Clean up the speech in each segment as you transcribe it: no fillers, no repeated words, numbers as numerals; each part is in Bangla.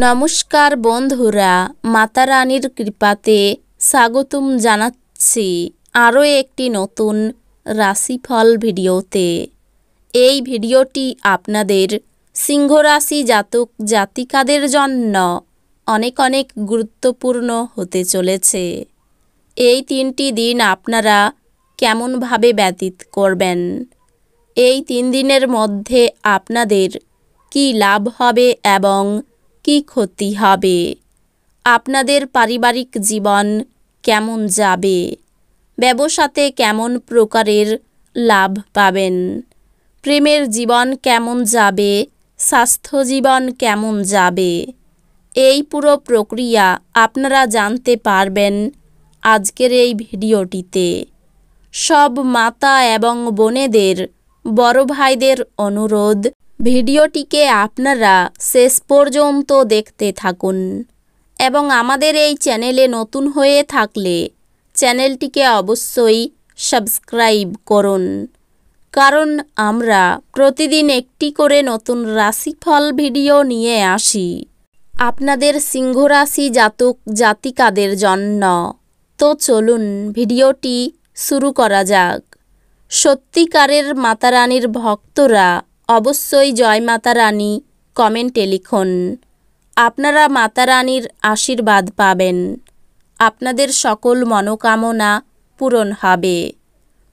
নমস্কার বন্ধুরা, মাতা রানীর কৃপাতে স্বাগতম জানাচ্ছি আরও একটি নতুন রাশিফল ভিডিওতে। এই ভিডিওটি আপনাদের সিংহ রাশি জাতক জাতিকাদের জন্য অনেক অনেক গুরুত্বপূর্ণ হতে চলেছে। এই 3টি দিন আপনারা কেমনভাবে ব্যতীত করবেন, এই 3 দিনের মধ্যে আপনাদের কি লাভ হবে এবং কি ক্ষতি হবে, আপনাদের পারিবারিক জীবন কেমন যাবে, ব্যবসাতে কেমন প্রকারের লাভ পাবেন, প্রেমের জীবন কেমন যাবে, স্বাস্থ্য জীবন কেমন যাবে, এই পুরো প্রক্রিয়া আপনারা জানতে পারবেন আজকের এই ভিডিওটিতে। সব মাতা এবং বোনেদের, বড় ভাইদের অনুরোধ, ভিডিওটিকে আপনারা শেষ পর্যন্ত দেখতে থাকুন এবং আমাদের এই চ্যানেলে নতুন হয়ে থাকলে চ্যানেলটিকে অবশ্যই সাবস্ক্রাইব করুন, কারণ আমরা প্রতিদিন একটি করে নতুন রাশিফল ভিডিও নিয়ে আসি আপনাদের সিংহ রাশি জাতক জাতিকাদের জন্য। তো চলুন ভিডিওটি শুরু করা যাক। সত্যিকারের মাতা রানীর ভক্তরা অবশ্যই জয় মাতা রানী কমেন্টে লিখুন। আপনারা মাতা রানীর আশীর্বাদ পাবেন, আপনাদের সকল মনোকামনা পূরণ হবে।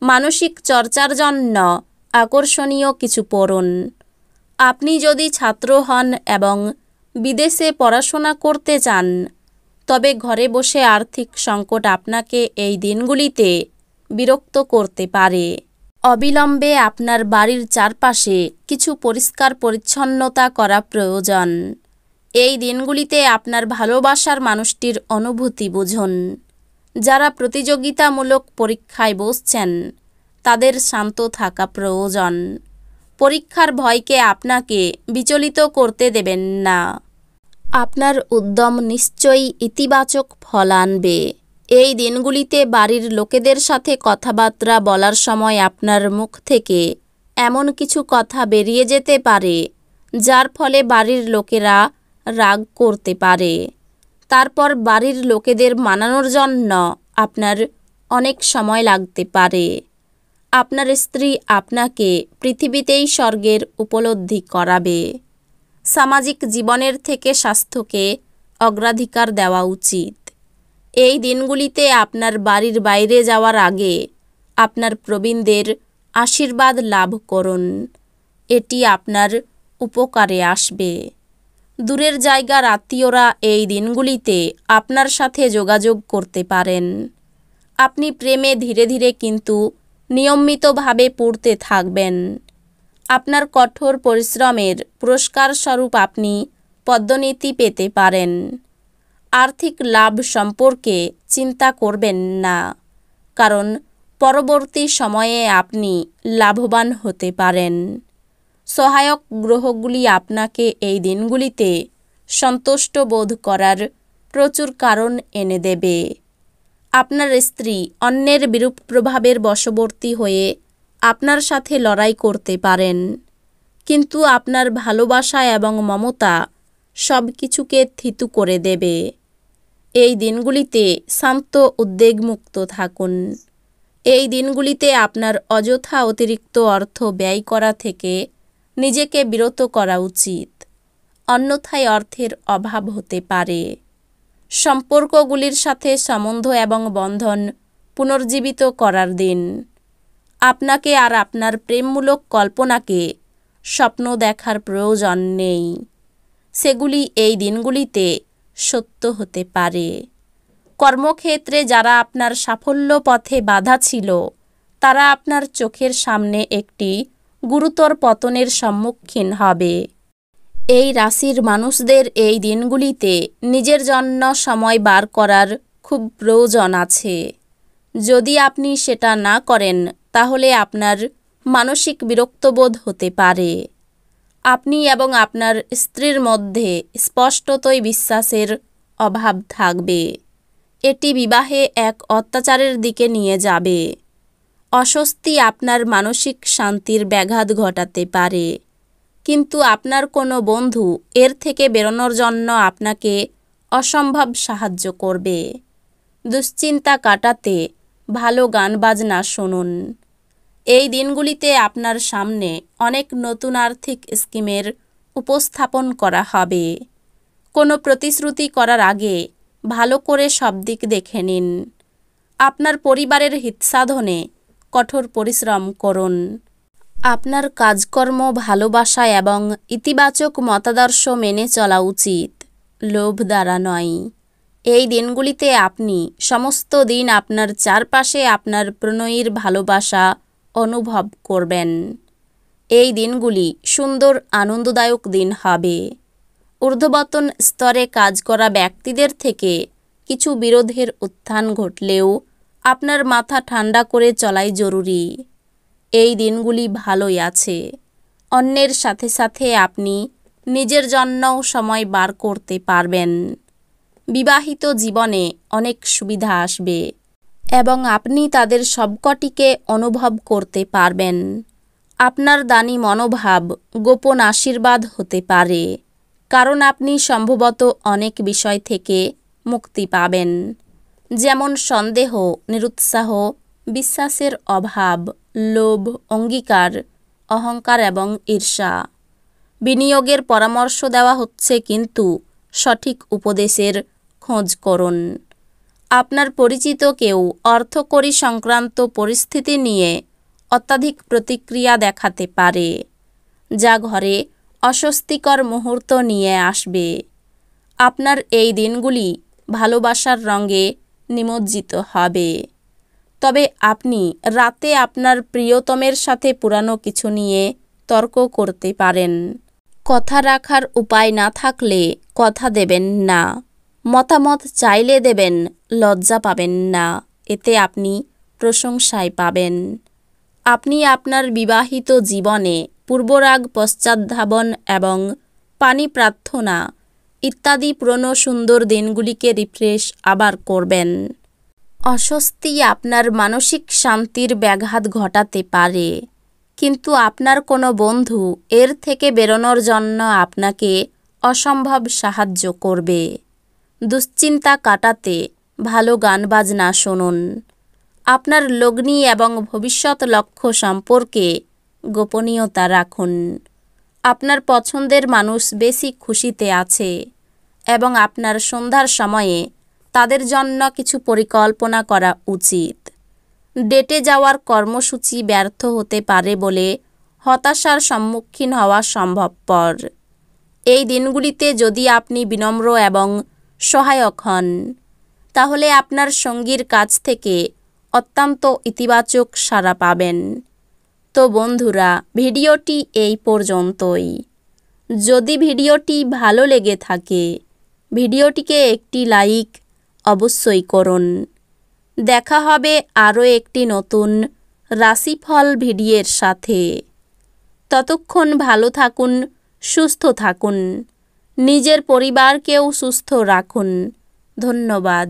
মানসিক চর্চার জন্য আকর্ষণীয় কিছু পড়ুন। আপনি যদি ছাত্র হন এবং বিদেশে পড়াশোনা করতে চান, তবে ঘরে বসে আর্থিক সংকট আপনাকে এই দিনগুলিতে বিরক্ত করতে পারে। অবিলম্বে আপনার বাড়ির চারপাশে কিছু পরিষ্কার পরিচ্ছন্নতা করা প্রয়োজন। এই দিনগুলিতে আপনার ভালোবাসার মানুষটির অনুভূতি বুঝুন। যারা প্রতিযোগিতামূলক পরীক্ষায় বসছেন, তাদের শান্ত থাকা প্রয়োজন। পরীক্ষার ভয়কে আপনাকে বিচলিত করতে দেবেন না। আপনার উদ্যম নিশ্চয়ই ইতিবাচক ফল আনবে। এই দিনগুলিতে বাড়ির লোকেদের সাথে কথাবার্তা বলার সময় আপনার মুখ থেকে এমন কিছু কথা বেরিয়ে যেতে পারে যার ফলে বাড়ির লোকেরা রাগ করতে পারে। তারপর বাড়ির লোকেদের মানানোর জন্য আপনার অনেক সময় লাগতে পারে। আপনার স্ত্রী আপনাকে পৃথিবীতেই স্বর্গের উপলব্ধি করাবে। সামাজিক জীবনের থেকে স্বাস্থ্যকে অগ্রাধিকার দেওয়া উচিত। এই দিনগুলিতে আপনার বাড়ির বাইরে যাওয়ার আগে আপনার প্রবীণদের আশীর্বাদ লাভ করুন, এটি আপনার উপকারে আসবে। দূরের জায়গার আত্মীয়রা এই দিনগুলিতে আপনার সাথে যোগাযোগ করতে পারেন। আপনি প্রেমে ধীরে ধীরে কিন্তু নিয়মিতভাবে পড়তে থাকবেন। আপনার কঠোর পরিশ্রমের পুরস্কার স্বরূপ আপনি পদোন্নতি পেতে পারেন। আর্থিক লাভ সম্পর্কে চিন্তা করবেন না, কারণ পরবর্তী সময়ে আপনি লাভবান হতে পারেন। সহায়ক গ্রহগুলি আপনাকে এই দিনগুলিতে সন্তুষ্ট বোধ করার প্রচুর কারণ এনে দেবে। আপনার স্ত্রী অন্যের বিরূপ প্রভাবের বশবর্তী হয়ে আপনার সাথে লড়াই করতে পারেন, কিন্তু আপনার ভালোবাসা এবং মমতা সব কিছুকে থিতু করে দেবে। এই দিনগুলিতে শান্ত উদ্বেগমুক্ত থাকুন। এই দিনগুলিতে আপনার অযথা অতিরিক্ত অর্থ ব্যয় করা থেকে নিজেকে বিরত করা উচিত, অন্যথায় অর্থের অভাব হতে পারে। সম্পর্কগুলির সাথে সম্বন্ধ এবং বন্ধন পুনর্জীবিত করার দিন। আপনাকে আর আপনার প্রেমমূলক কল্পনাকে স্বপ্ন দেখার প্রয়োজন নেই, সেগুলি এই দিনগুলিতে সত্য হতে পারে। কর্মক্ষেত্রে যারা আপনার সাফল্য পথে বাধা ছিল, তারা আপনার চোখের সামনে একটি গুরুতর পতনের সম্মুখীন হবে। এই রাশির মানুষদের এই দিনগুলিতে নিজের জন্য সময় বার করার খুব প্রয়োজন আছে। যদি আপনি সেটা না করেন, তাহলে আপনার মানসিক বিরক্তবোধ হতে পারে। আপনি এবং আপনার স্ত্রীর মধ্যে স্পষ্টতই বিশ্বাসের অভাব থাকবে। এটি বিবাহে এক অত্যাচারের দিকে নিয়ে যাবে। অস্বস্তি আপনার মানসিক শান্তির ব্যাঘাত ঘটাতে পারে। কিন্তু আপনার কোনো বন্ধু এর থেকে বেরোনোর জন্য আপনাকে অসম্ভব সাহায্য করবে। দুশ্চিন্তা কাটাতে ভালো গান বাজনা শুনুন। এই দিনগুলিতে আপনার সামনে অনেক নতুন আর্থিক স্কিমের উপস্থাপন করা হবে। কোনো প্রতিশ্রুতি করার আগে ভালো করে সব দিক দেখে নিন। আপনার পরিবারের হিতসাধনে কঠোর পরিশ্রম করুন। আপনার কাজকর্ম, ভালোবাসা এবং ইতিবাচক মতাদর্শ মেনে চলা উচিত, লোভ দ্বারা নয়। এই দিনগুলিতে আপনি সমস্ত দিন আপনার চারপাশে আপনার প্রণয়ীর ভালোবাসা অনুভব করবেন। এই দিনগুলি সুন্দর আনন্দদায়ক দিন হবে। ঊর্ধ্বতন স্তরে কাজ করা ব্যক্তিদের থেকে কিছু বিরোধের উত্থান ঘটলেও আপনার মাথা ঠান্ডা করে চলাই জরুরি। এই দিনগুলি ভালোই আছে। অন্যের সাথে সাথে আপনি নিজের জন্যও সময় বার করতে পারবেন। বিবাহিত জীবনে অনেক সুবিধা আসবে এবং আপনি তাদের সবকটিকে অনুভব করতে পারবেন। আপনার দানী মনোভাব গোপন আশীর্বাদ হতে পারে, কারণ আপনি সম্ভবত অনেক বিষয় থেকে মুক্তি পাবেন, যেমন সন্দেহ, নিরুৎসাহ, বিশ্বাসের অভাব, লোভ, অঙ্গীকার, অহংকার এবং ঈর্ষা। বিনিয়োগের পরামর্শ দেওয়া হচ্ছে, কিন্তু সঠিক উপদেশের খোঁজ করুন। আপনার পরিচিত কেউ অর্থকরী সংক্রান্ত পরিস্থিতি নিয়ে অত্যাধিক প্রতিক্রিয়া দেখাতে পারে, যা ঘরে অস্বস্তিকর মুহূর্ত নিয়ে আসবে। আপনার এই দিনগুলি ভালোবাসার রঙে নিমজ্জিত হবে, তবে আপনি রাতে আপনার প্রিয়তমের সাথে পুরানো কিছু নিয়ে তর্ক করতে পারেন। কথা রাখার উপায় না থাকলে কথা দেবেন না। মতামত চাইলে দেবেন, লজ্জা পাবেন না। এতে আপনি প্রশংসায় পাবেন। আপনি আপনার বিবাহিত জীবনে পূর্বরাগ, পশ্চাদ্ধাবন এবং পানি প্রার্থনা ইত্যাদি পুরনো সুন্দর দিনগুলিকে রিফ্রেশ আবার করবেন। অস্বস্তি আপনার মানসিক শান্তির ব্যাঘাত ঘটাতে পারে, কিন্তু আপনার কোনো বন্ধু এর থেকে বেরোনোর জন্য আপনাকে অসম্ভব সাহায্য করবে। দুশ্চিন্তা কাটাতে ভালো গান বাজনা শুনুন। আপনার লগ্নি এবং ভবিষ্যৎ লক্ষ্য সম্পর্কে গোপনীয়তা রাখুন। আপনার পছন্দের মানুষ বেশি খুশিতে আছে এবং আপনার সন্ধ্যার সময়ে তাদের জন্য কিছু পরিকল্পনা করা উচিত। ডেটে যাওয়ার কর্মসূচি ব্যর্থ হতে পারে বলে হতাশার সম্মুখীন হওয়া সম্ভবপর। এই দিনগুলিতে যদি আপনি বিনম্র এবং সহায়ক হন, তাহলে আপনার সঙ্গীর কাছ থেকে অত্যন্ত ইতিবাচক সাড়া পাবেন। তো বন্ধুরা, ভিডিওটি এই পর্যন্তই। যদি ভিডিওটি ভালো লেগে থাকে, ভিডিওটিকে একটি লাইক অবশ্যই করুন। দেখা হবে আরও একটি নতুন রাশিফল ভিডিওর সাথে। ততক্ষণ ভালো থাকুন, সুস্থ থাকুন, নিজের পরিবারকেও সুস্থ রাখুন। ধন্যবাদ।